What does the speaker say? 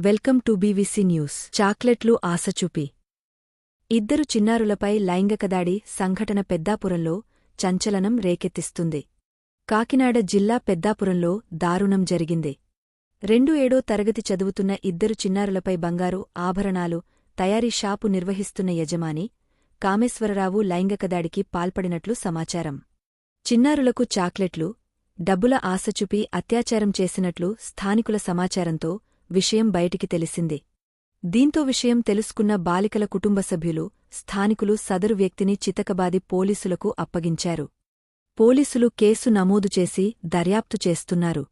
Welcome to BVC news. చాక్లెట్లు ఆశచూపి ఇద్దరు చిన్నారులపై లైంగికదాడి సంఘటన పెద్దాపురంలో చంచలనం రేకెత్తిస్తుంది. కాకినాడ జిల్లా పెద్దాపురంలో దారుణం జరిగింది. 2వ తరగతి చదువుతున్న ఇద్దరు చిన్నారులపై బంగారు ఆభరణాలు తయారీ షాపు నిర్వహిస్తున్న యజమాని కామేశ్వరరావు లైంగికదాడికి పాల్పడినట్లు సమాచారం. చిన్నారులకు చాక్లెట్లు, డబ్బుల ఆశచూపి అత్యాచారం చేసినట్లు స్థానికుల సమాచారంతో విషయం బయటికి తెలిసింది. దీంతో విషయం తెలుసుకున్న బాలికల కుటుంబ సభ్యులు, స్థానికులు సదరు వ్యక్తిని చితకబాది పోలీసులకు అప్పగించారు. పోలీసులు కేసు నమోదు చేసి దర్యాప్తు చేస్తున్నారు.